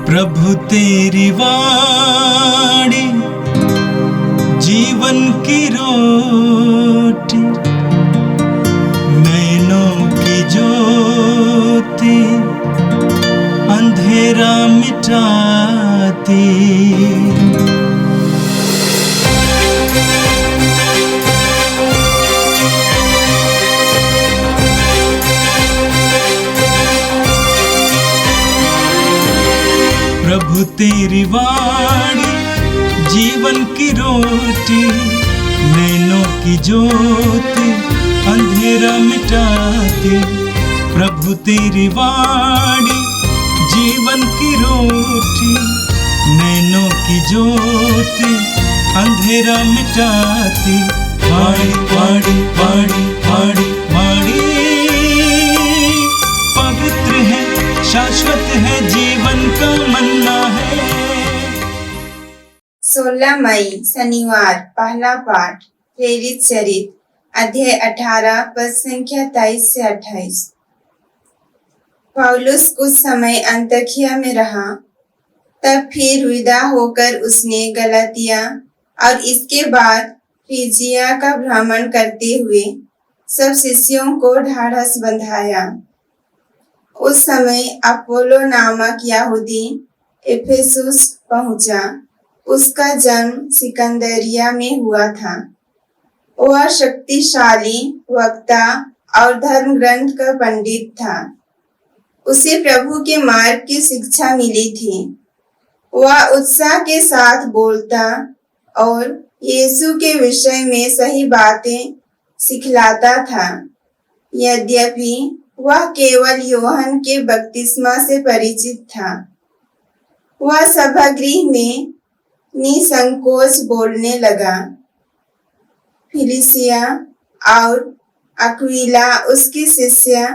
प्रभु तेरी वाणी जीवन की रोटी, नैनों की ज्योति अंधेरा मिटाती। प्रभु तेरी वाणी जीवन की रोटी, नैनों की ज्योति अंधेरा मिटाती। प्रभु तेरी वाणी जीवन की रोटी, नैनों की ज्योति अंधेरा मिटाती। वाणी वाणी वाणी वाणी वाणी पवित्र है, शाश्वत है, जीवन का मन्ना है। 16 मई शनिवार। पहला पाठ प्रेरित चरित अध्याय 18 पद संख्या 23 से 28। पौलुस कुछ समय अंतकिया में रहा, तब फिर विदा होकर उसने गलातिया और इसके बाद फ्रीजिया का भ्रमण करते हुए सब शिष्यों को ढाढ़स बंधाया। उस समय अपोलो नामक यहूदी एफेसुस पहुंचा। उसका जन्म सिकंदरिया में हुआ था। वह शक्तिशाली वक्ता और धर्म ग्रंथ का पंडित था। उसे प्रभु के मार्ग की शिक्षा मिली थी। वह उत्साह के साथ बोलता और यीशु के विषय में सही बातें सिखलाता था। यद्यपि वह केवल यूहन्ना के बपतिस्मा से परिचित था। वह सभागृह में निसंकोच बोलने लगा। फिलिसिया और अक्विला उसकी शिष्या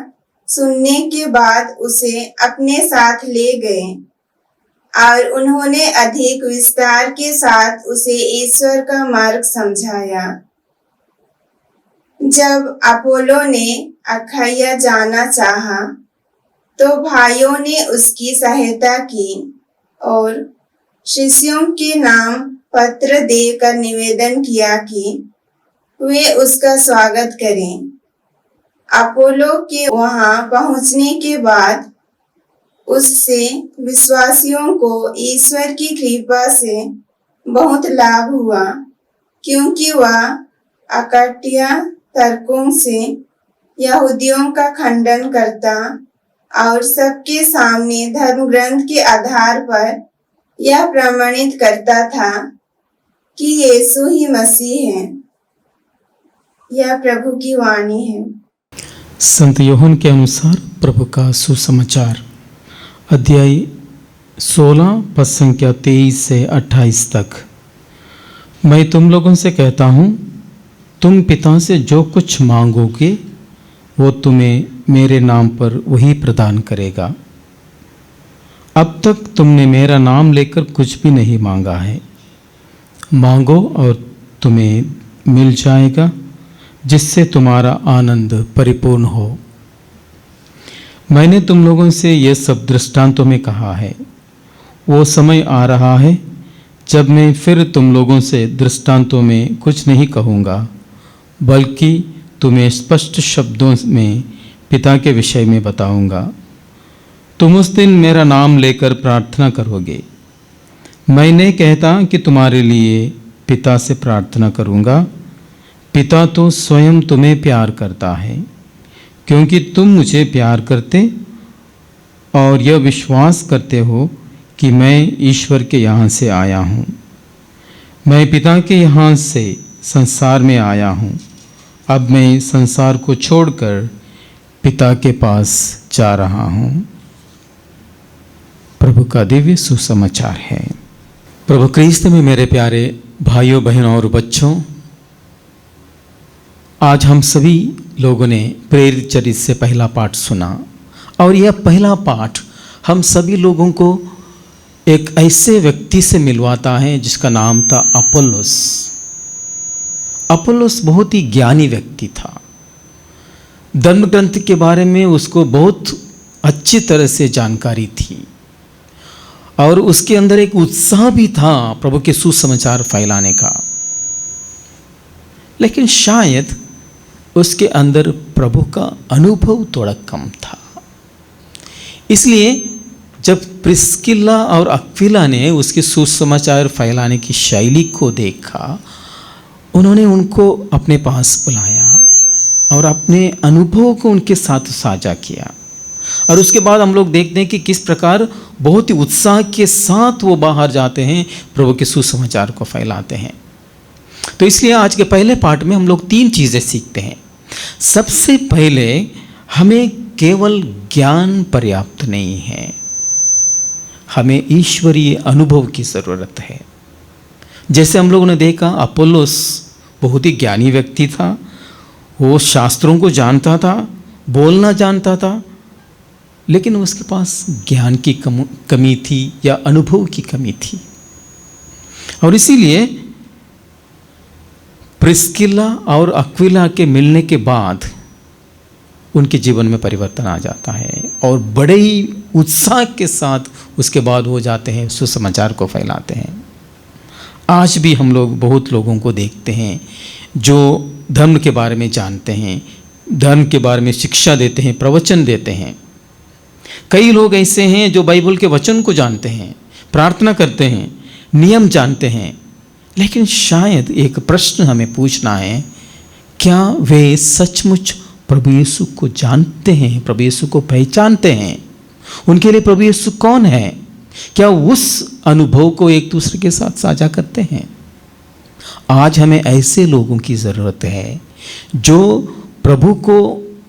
सुनने के बाद उसे अपने साथ ले गए और उन्होंने अधिक विस्तार के साथ उसे ईश्वर का मार्ग समझाया। जब अपोलो ने अखाया जाना चाहा, तो भाइयों ने उसकी सहायता की और शिष्यों के नाम पत्र देकर निवेदन किया कि वे उसका स्वागत करें। अपोलो के वहां पहुंचने के बाद उससे विश्वासियों को ईश्वर की कृपा से बहुत लाभ हुआ, क्योंकि वह अकाट्या तर्कों से यहूदियों का खंडन करता और सबके सामने धर्म ग्रंथ के आधार पर यह प्रमाणित करता था कि यीशु ही मसीह है। यह प्रभु की वाणी है। संत यूहन्ना के अनुसार प्रभु का सुसमाचार अध्याय 16 पद संख्या 23 से 28 तक। मैं तुम लोगों से कहता हूँ, तुम पिता से जो कुछ मांगोगे वो तुम्हें मेरे नाम पर वही प्रदान करेगा। अब तक तुमने मेरा नाम लेकर कुछ भी नहीं मांगा है। मांगो और तुम्हें मिल जाएगा, जिससे तुम्हारा आनंद परिपूर्ण हो। मैंने तुम लोगों से ये सब दृष्टांतों में कहा है। वो समय आ रहा है जब मैं फिर तुम लोगों से दृष्टांतों में कुछ नहीं कहूँगा, बल्कि तुम्हें स्पष्ट शब्दों में पिता के विषय में बताऊँगा। तुम उस दिन मेरा नाम लेकर प्रार्थना करोगे। मैं नहीं कहता कि तुम्हारे लिए पिता से प्रार्थना करूँगा। पिता तो स्वयं तुम्हें प्यार करता है, क्योंकि तुम मुझे प्यार करते और यह विश्वास करते हो कि मैं ईश्वर के यहाँ से आया हूँ। मैं पिता के यहाँ से संसार में आया हूँ। अब मैं संसार को छोड़कर पिता के पास जा रहा हूँ। प्रभु का दिव्य सुसमाचार है। प्रभु क्रिस्त में मेरे प्यारे भाइयों बहनों और बच्चों, आज हम सभी लोगों ने प्रेरित चरित से पहला पाठ सुना और यह पहला पाठ हम सभी लोगों को एक ऐसे व्यक्ति से मिलवाता है जिसका नाम था अपोलोस। अपोलोस बहुत ही ज्ञानी व्यक्ति था। धर्म ग्रंथ के बारे में उसको बहुत अच्छी तरह से जानकारी थी और उसके अंदर एक उत्साह भी था प्रभु के सुसमाचार फैलाने का, लेकिन शायद उसके अंदर प्रभु का अनुभव थोड़ा कम था। इसलिए जब प्रिस्किल्ला और अक्विला ने उसके सुसमाचार फैलाने की शैली को देखा, उन्होंने उनको अपने पास बुलाया और अपने अनुभव को उनके साथ साझा किया। और उसके बाद हम लोग देखते हैं कि किस प्रकार बहुत ही उत्साह के साथ वो बाहर जाते हैं, प्रभु के सुसमाचार को फैलाते हैं। तो इसलिए आज के पहले पाठ में हम लोग 3 चीज़ें सीखते हैं। सबसे पहले, हमें केवल ज्ञान पर्याप्त नहीं है, हमें ईश्वरीय अनुभव की ज़रूरत है। जैसे हम लोगों ने देखा, अपोलोस बहुत ही ज्ञानी व्यक्ति था, वो शास्त्रों को जानता था, बोलना जानता था, लेकिन उसके पास ज्ञान की कमी थी या अनुभव की कमी थी। और इसीलिए प्रिस्किल्ला और अक्विला के मिलने के बाद उनके जीवन में परिवर्तन आ जाता है और बड़े ही उत्साह के साथ उसके बाद वो जाते हैं, सुसमाचार को फैलाते हैं। आज भी हम लोग बहुत लोगों को देखते हैं जो धर्म के बारे में जानते हैं, धर्म के बारे में शिक्षा देते हैं, प्रवचन देते हैं। कई लोग ऐसे हैं जो बाइबल के वचन को जानते हैं, प्रार्थना करते हैं, नियम जानते हैं, लेकिन शायद एक प्रश्न हमें पूछना है, क्या वे सचमुच प्रभु यीशु को जानते हैं, प्रभु यीशु को पहचानते हैं? उनके लिए प्रभु यीशु कौन है? क्या उस अनुभव को एक दूसरे के साथ साझा करते हैं? आज हमें ऐसे लोगों की ज़रूरत है जो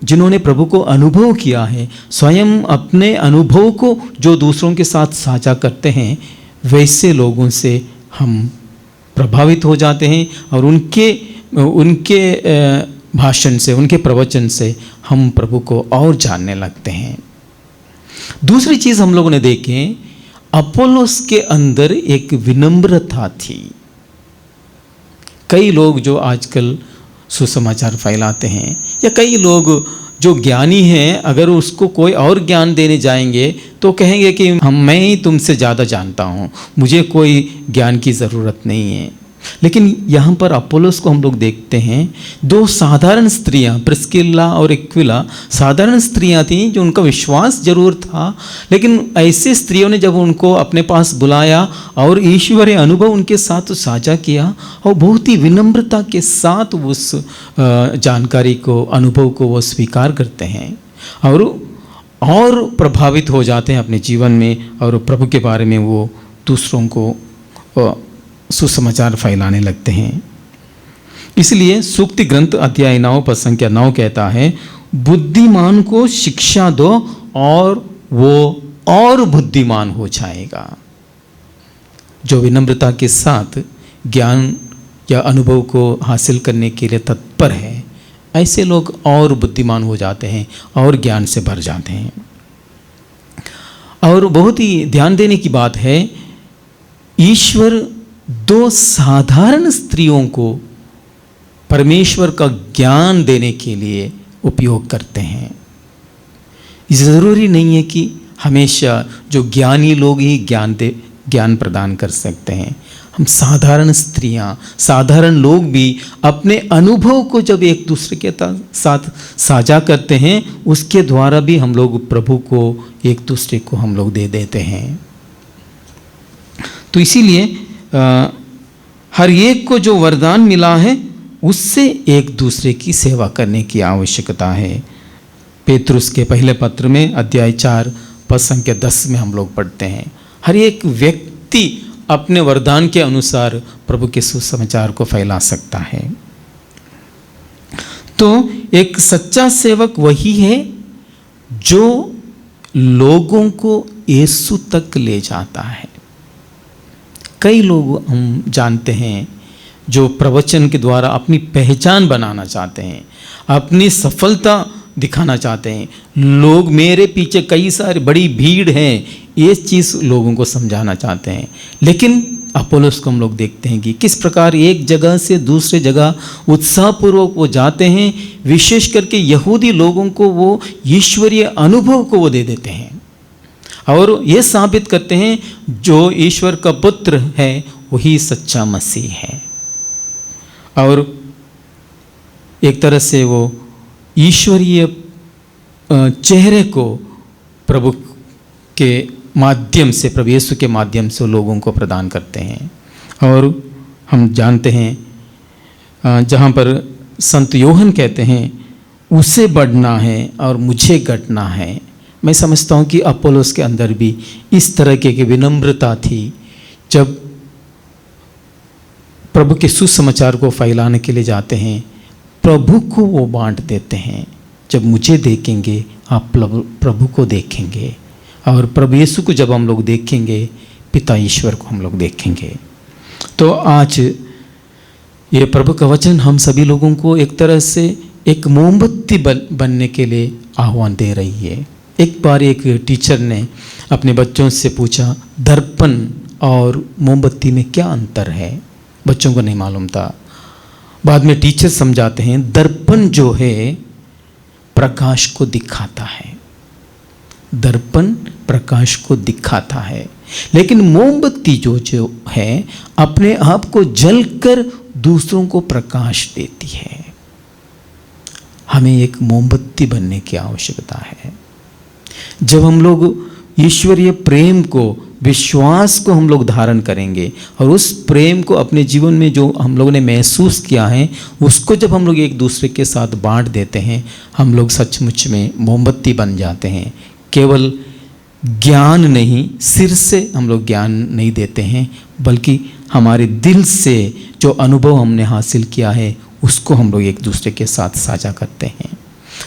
जिन्होंने प्रभु को अनुभव किया है, स्वयं अपने अनुभव को जो दूसरों के साथ साझा करते हैं, वैसे लोगों से हम प्रभावित हो जाते हैं और उनके भाषण से, उनके प्रवचन से हम प्रभु को और जानने लगते हैं। दूसरी चीज़ हम लोगों ने देखें, अपोलोस के अंदर एक विनम्रता थी। कई लोग जो आजकल सुसमाचार फैलाते हैं या कई लोग जो ज्ञानी हैं, अगर उसको कोई और ज्ञान देने जाएंगे तो कहेंगे कि मैं ही तुमसे ज़्यादा जानता हूँ, मुझे कोई ज्ञान की ज़रूरत नहीं है। लेकिन यहाँ पर अपोलोस को हम लोग देखते हैं, 2 साधारण स्त्रियाँ, प्रिस्किल्ला और अक्विला, साधारण स्त्रियाँ थीं जो उनका विश्वास जरूर था, लेकिन ऐसे स्त्रियों ने जब उनको अपने पास बुलाया और ईश्वरीय अनुभव उनके साथ साझा किया और बहुत ही विनम्रता के साथ उस जानकारी को, अनुभव को वो स्वीकार करते हैं और प्रभावित हो जाते हैं अपने जीवन में और प्रभु के बारे में वो दूसरों को सुसमाचार फैलाने लगते हैं। इसलिए सूक्ति ग्रंथ अध्याय 9 पद संख्या 9 कहता है, बुद्धिमान को शिक्षा दो और वो और बुद्धिमान हो जाएगा। जो विनम्रता के साथ ज्ञान या अनुभव को हासिल करने के लिए तत्पर है, ऐसे लोग और बुद्धिमान हो जाते हैं और ज्ञान से भर जाते हैं। और बहुत ही ध्यान देने की बात है, ईश्वर 2 साधारण स्त्रियों को परमेश्वर का ज्ञान देने के लिए उपयोग करते हैं। ज़रूरी नहीं है कि हमेशा जो ज्ञानी लोग ही ज्ञान प्रदान कर सकते हैं। हम साधारण स्त्रियां, साधारण लोग भी अपने अनुभव को जब एक दूसरे के साथ साझा करते हैं, उसके द्वारा भी हम लोग प्रभु को एक दूसरे को हम लोग दे देते हैं। तो इसीलिए हर एक को जो वरदान मिला है उससे एक दूसरे की सेवा करने की आवश्यकता है। पेतरुस के पहले पत्र में अध्याय 4 पद संख्या 10 में हम लोग पढ़ते हैं, हर एक व्यक्ति अपने वरदान के अनुसार प्रभु के सुसमाचार को फैला सकता है। तो एक सच्चा सेवक वही है जो लोगों को यीशु तक ले जाता है। कई लोग हम जानते हैं जो प्रवचन के द्वारा अपनी पहचान बनाना चाहते हैं, अपनी सफलता दिखाना चाहते हैं। लोग मेरे पीछे कई सारी बड़ी भीड़ है, ये चीज़ लोगों को समझाना चाहते हैं। लेकिन अपोलोस को हम लोग देखते हैं कि किस प्रकार एक जगह से दूसरे जगह उत्साहपूर्वक वो जाते हैं, विशेष करके यहूदी लोगों को वो ईश्वरीय अनुभव को वो दे देते हैं। और ये साबित करते हैं जो ईश्वर का पुत्र है वही सच्चा मसीह है। और एक तरह से वो ईश्वरीय चेहरे को प्रभु के माध्यम से, प्रभु यीशु के माध्यम से लोगों को प्रदान करते हैं। और हम जानते हैं जहाँ पर संत योहन कहते हैं उसे बढ़ना है और मुझे घटना है। मैं समझता हूँ कि अपोलोस के अंदर भी इस तरह की विनम्रता थी। जब प्रभु के सुसमाचार को फैलाने के लिए जाते हैं, प्रभु को वो बांट देते हैं। जब मुझे देखेंगे आप प्रभु को देखेंगे, और प्रभु यीशु को जब हम लोग देखेंगे पिता ईश्वर को हम लोग देखेंगे। तो आज ये प्रभु का वचन हम सभी लोगों को एक तरह से एक मोमबत्ती बनने के लिए आह्वान दे रही है। एक बार एक टीचर ने अपने बच्चों से पूछा, दर्पण और मोमबत्ती में क्या अंतर है? बच्चों को नहीं मालूम था। बाद में टीचर समझाते हैं, दर्पण जो है प्रकाश को दिखाता है, दर्पण प्रकाश को दिखाता है, लेकिन मोमबत्ती जो है अपने आप को जलकर दूसरों को प्रकाश देती है। हमें एक मोमबत्ती बनने की आवश्यकता है। जब हम लोग ईश्वरीय प्रेम को, विश्वास को हम लोग धारण करेंगे और उस प्रेम को अपने जीवन में जो हम लोगों ने महसूस किया है उसको जब हम लोग एक दूसरे के साथ बांट देते हैं, हम लोग सचमुच में मोमबत्ती बन जाते हैं। केवल ज्ञान नहीं, सिर से हम लोग ज्ञान नहीं देते हैं, बल्कि हमारे दिल से जो अनुभव हमने हासिल किया है उसको हम लोग एक दूसरे के साथ साझा करते हैं।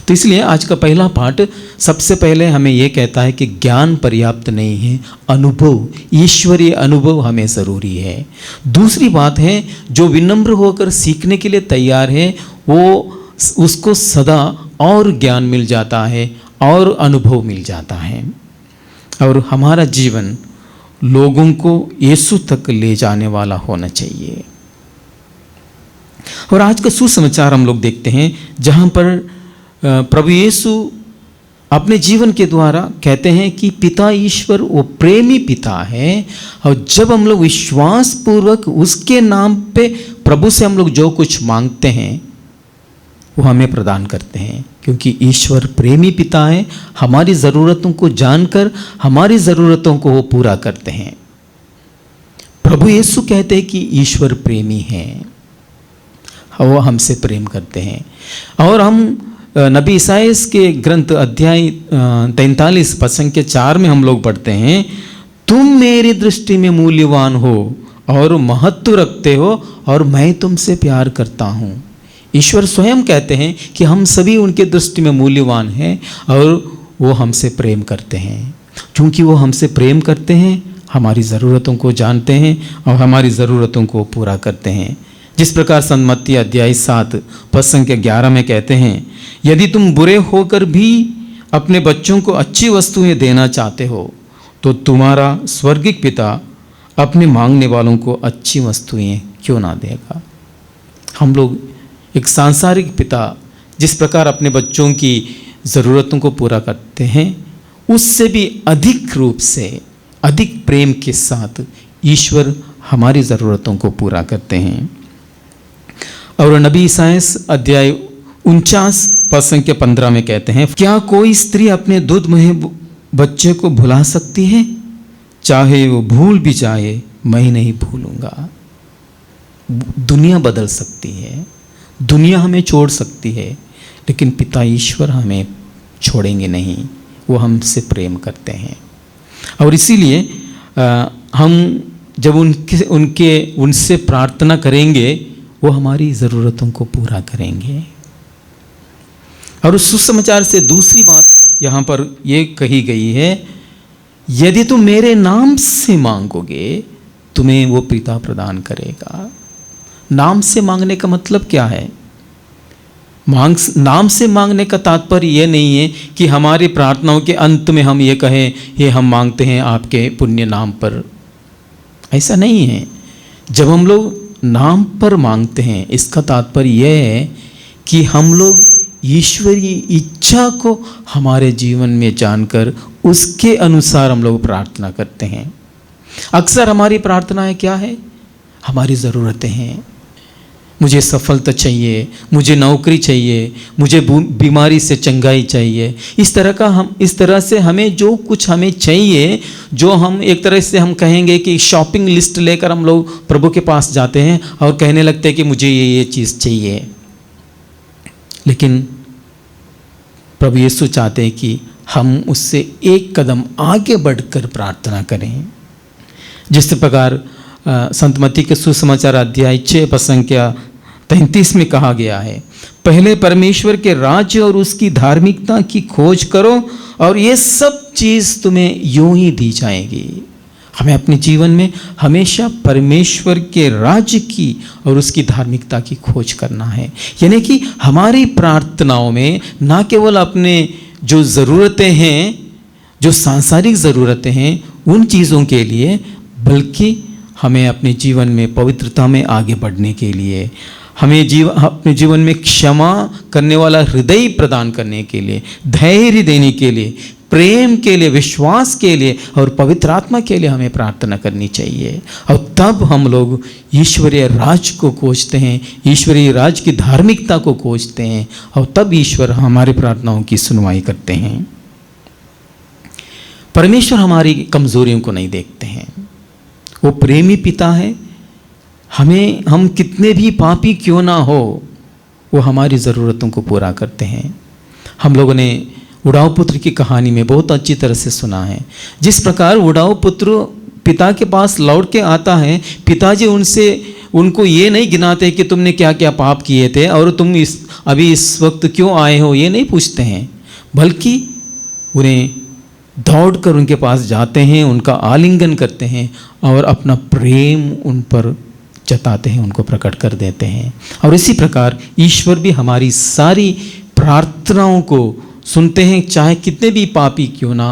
तो इसलिए आज का पहला पाठ सबसे पहले हमें यह कहता है कि ज्ञान पर्याप्त नहीं है, अनुभव, ईश्वरीय अनुभव हमें ज़रूरी है। दूसरी बात है, जो विनम्र होकर सीखने के लिए तैयार है वो उसको सदा और ज्ञान मिल जाता है और अनुभव मिल जाता है। और हमारा जीवन लोगों को यीशु तक ले जाने वाला होना चाहिए। और आज का सुसमाचार हम लोग देखते हैं जहाँ पर प्रभु यीशु अपने जीवन के द्वारा कहते हैं कि पिता ईश्वर वो प्रेमी पिता है, और जब हम लोग विश्वास पूर्वक उसके नाम पे प्रभु से हम लोग जो कुछ मांगते हैं वो हमें प्रदान करते हैं, क्योंकि ईश्वर प्रेमी पिता है। हमारी ज़रूरतों को जानकर हमारी ज़रूरतों को वो पूरा करते हैं। प्रभु यीशु कहते हैं कि ईश्वर प्रेमी है, वो हमसे प्रेम करते हैं। और हम नबी ईसाइयास के ग्रंथ अध्याय 43 पद संख्या 4 में हम लोग पढ़ते हैं, तुम मेरी दृष्टि में मूल्यवान हो और महत्व रखते हो और मैं तुमसे प्यार करता हूँ। ईश्वर स्वयं कहते हैं कि हम सभी उनके दृष्टि में मूल्यवान हैं और वो हमसे प्रेम करते हैं। क्योंकि वो हमसे प्रेम करते हैं, हमारी ज़रूरतों को जानते हैं और हमारी ज़रूरतों को पूरा करते हैं। जिस प्रकार संत मत्ती अध्याय 7 पद संख्या 11 में कहते हैं, यदि तुम बुरे होकर भी अपने बच्चों को अच्छी वस्तुएं देना चाहते हो तो तुम्हारा स्वर्गिक पिता अपने मांगने वालों को अच्छी वस्तुएं क्यों ना देगा। हम लोग एक सांसारिक पिता जिस प्रकार अपने बच्चों की ज़रूरतों को पूरा करते हैं, उससे भी अधिक रूप से, अधिक प्रेम के साथ ईश्वर हमारी ज़रूरतों को पूरा करते हैं। और नबी ईसाइयास अध्याय 49 पद संख्या 15 में कहते हैं, क्या कोई स्त्री अपने दूधमय बच्चे को भुला सकती है? चाहे वो भूल भी जाए मैं नहीं भूलूंगा। दुनिया बदल सकती है, दुनिया हमें छोड़ सकती है, लेकिन पिता ईश्वर हमें छोड़ेंगे नहीं, वो हमसे प्रेम करते हैं। और इसीलिए हम जब उनसे प्रार्थना करेंगे वो हमारी ज़रूरतों को पूरा करेंगे। और उस सुसमाचार से दूसरी बात यहाँ पर ये कही गई है, यदि तुम मेरे नाम से मांगोगे तुम्हें वो पिता प्रदान करेगा। नाम से मांगने का मतलब क्या है? नाम से मांगने का तात्पर्य ये नहीं है कि हमारी प्रार्थनाओं के अंत में हम ये कहें, ये हम मांगते हैं आपके पुण्य नाम पर। ऐसा नहीं है। जब हम लोग नाम पर मांगते हैं, इसका तात्पर्य यह है कि हम लोग ईश्वरीय इच्छा को हमारे जीवन में जानकर उसके अनुसार हम लोग प्रार्थना करते हैं। अक्सर हमारी प्रार्थनाएं क्या है? हमारी ज़रूरतें हैं। मुझे सफलता चाहिए, मुझे नौकरी चाहिए, मुझे बीमारी से चंगाई चाहिए। इस तरह से हमें जो कुछ हमें चाहिए, जो हम एक तरह से हम कहेंगे कि शॉपिंग लिस्ट लेकर हम लोग प्रभु के पास जाते हैं और कहने लगते हैं कि मुझे ये चीज़ चाहिए। लेकिन प्रभु यीशु चाहते हैं कि हम उससे एक कदम आगे बढ़कर प्रार्थना करें। जिस प्रकार संत मत्ती के सुसमाचार अध्याय 6 पद संख्या 33 में कहा गया है, पहले परमेश्वर के राज्य और उसकी धार्मिकता की खोज करो और ये सब चीज़ तुम्हें यूं ही दी जाएगी। हमें अपने जीवन में हमेशा परमेश्वर के राज्य की और उसकी धार्मिकता की खोज करना है। यानी कि हमारी प्रार्थनाओं में ना केवल अपने जो ज़रूरतें हैं, जो सांसारिक ज़रूरतें हैं उन चीज़ों के लिए, बल्कि हमें अपने जीवन में पवित्रता में आगे बढ़ने के लिए, हमें अपने जीवन में क्षमा करने वाला हृदय प्रदान करने के लिए, धैर्य देने के लिए, प्रेम के लिए, विश्वास के लिए और पवित्र आत्मा के लिए हमें प्रार्थना करनी चाहिए। और तब हम लोग ईश्वरीय राज को खोजते हैं, ईश्वरीय राज की धार्मिकता को खोजते हैं और तब ईश्वर हमारी प्रार्थनाओं की सुनवाई करते हैं। परमेश्वर हमारी कमजोरियों को नहीं देखते हैं, वो प्रेमी पिता है। हम कितने भी पापी क्यों ना हो, वो हमारी ज़रूरतों को पूरा करते हैं। हम लोगों ने उड़ाऊ पुत्र की कहानी में बहुत अच्छी तरह से सुना है। जिस प्रकार उड़ाऊ पुत्र पिता के पास लौट के आता है, पिताजी उनको ये नहीं गिनाते कि तुमने क्या क्या पाप किए थे और तुम अभी इस वक्त क्यों आए हो, ये नहीं पूछते हैं, बल्कि उन्हें दौड़कर उनके पास जाते हैं, उनका आलिंगन करते हैं और अपना प्रेम उन पर जताते हैं, उनको प्रकट कर देते हैं। और इसी प्रकार ईश्वर भी हमारी सारी प्रार्थनाओं को सुनते हैं, चाहे कितने भी पापी क्यों ना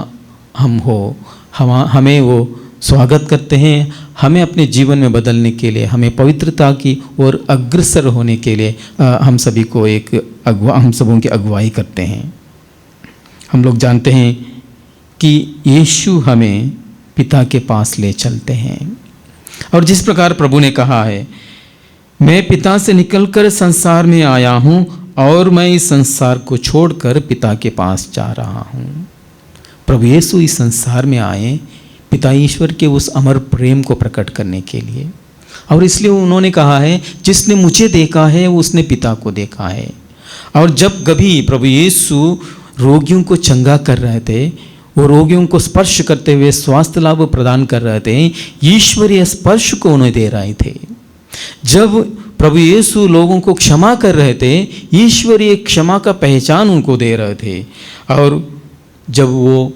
हम हो। हमें वो स्वागत करते हैं, हमें अपने जीवन में बदलने के लिए, हमें पवित्रता की ओर अग्रसर होने के लिए हम सभी को हम सबों की अगुवाई करते हैं। हम लोग जानते हैं कि यीशु हमें पिता के पास ले चलते हैं और जिस प्रकार प्रभु ने कहा है, मैं पिता से निकलकर संसार में आया हूँ और मैं इस संसार को छोड़कर पिता के पास जा रहा हूँ। प्रभु यीशु इस संसार में आए पिता ईश्वर के उस अमर प्रेम को प्रकट करने के लिए, और इसलिए उन्होंने कहा है, जिसने मुझे देखा है उसने पिता को देखा है। और जब कभी प्रभु यीशु रोगियों को चंगा कर रहे थे, वो रोगियों को स्पर्श करते हुए स्वास्थ्य लाभ प्रदान कर रहे थे, ईश्वरीय स्पर्श को उन्हें दे रहे थे। जब प्रभु यीशु लोगों को क्षमा कर रहे थे, ईश्वरीय क्षमा का पहचान उनको दे रहे थे। और जब वो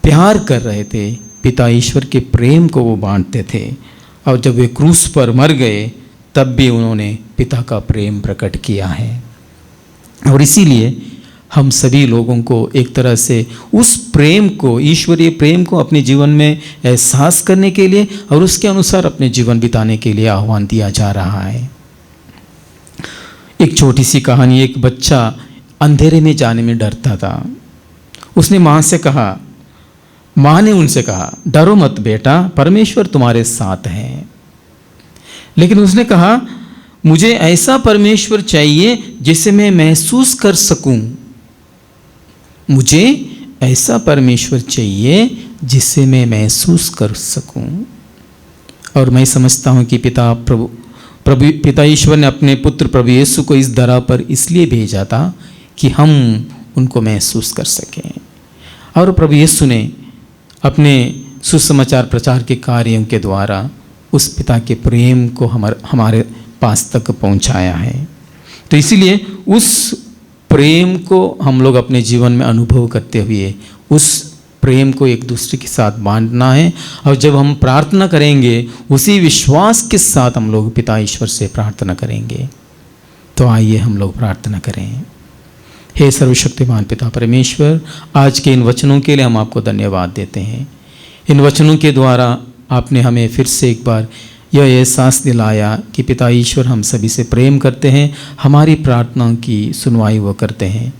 प्यार कर रहे थे, पिता ईश्वर के प्रेम को वो बांटते थे। और जब वे क्रूस पर मर गए, तब भी उन्होंने पिता का प्रेम प्रकट किया है। और इसीलिए हम सभी लोगों को एक तरह से उस प्रेम को, ईश्वरीय प्रेम को अपने जीवन में एहसास करने के लिए और उसके अनुसार अपने जीवन बिताने के लिए आह्वान दिया जा रहा है। एक छोटी सी कहानी, एक बच्चा अंधेरे में जाने में डरता था। उसने माँ से कहा, माँ ने उनसे कहा, डरो मत बेटा, परमेश्वर तुम्हारे साथ है। लेकिन उसने कहा, मुझे ऐसा परमेश्वर चाहिए जिसे मैं महसूस कर सकूं। मुझे ऐसा परमेश्वर चाहिए जिसे मैं महसूस कर सकूं। और मैं समझता हूं कि पिता ईश्वर ने अपने पुत्र प्रभु यीशु को इस धरा पर इसलिए भेजा था कि हम उनको महसूस कर सकें। और प्रभु यीशु ने अपने सुसमाचार प्रचार के कार्यों के द्वारा उस पिता के प्रेम को हमारे पास तक पहुंचाया है। तो इसीलिए उस प्रेम को हम लोग अपने जीवन में अनुभव करते हुए उस प्रेम को एक दूसरे के साथ बांटना है। और जब हम प्रार्थना करेंगे, उसी विश्वास के साथ हम लोग पिता ईश्वर से प्रार्थना करेंगे। तो आइए हम लोग प्रार्थना करें। हे सर्वशक्तिमान पिता परमेश्वर, आज के इन वचनों के लिए हम आपको धन्यवाद देते हैं। इन वचनों के द्वारा आपने हमें फिर से एक बार यह एहसास दिलाया कि पिता ईश्वर हम सभी से प्रेम करते हैं, हमारी प्रार्थनाओं की सुनवाई वो करते हैं।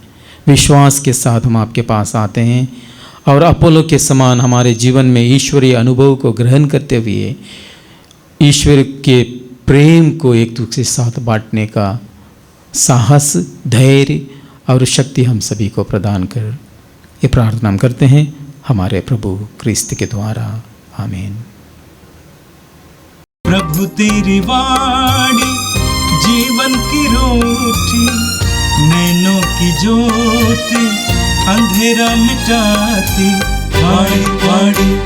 विश्वास के साथ हम आपके पास आते हैं और अपोलो के समान हमारे जीवन में ईश्वरीय अनुभव को ग्रहण करते हुए ईश्वर के प्रेम को एक दूसरे के साथ बांटने का साहस, धैर्य और शक्ति हम सभी को प्रदान कर ये प्रार्थना हम करते हैं हमारे प्रभु क्रिस्त के द्वारा। आमीन। प्रभु तेरी वाणी जीवन की रोटी, नैनों की ज्योति अंधेरा मिटाती। वाणी वाणी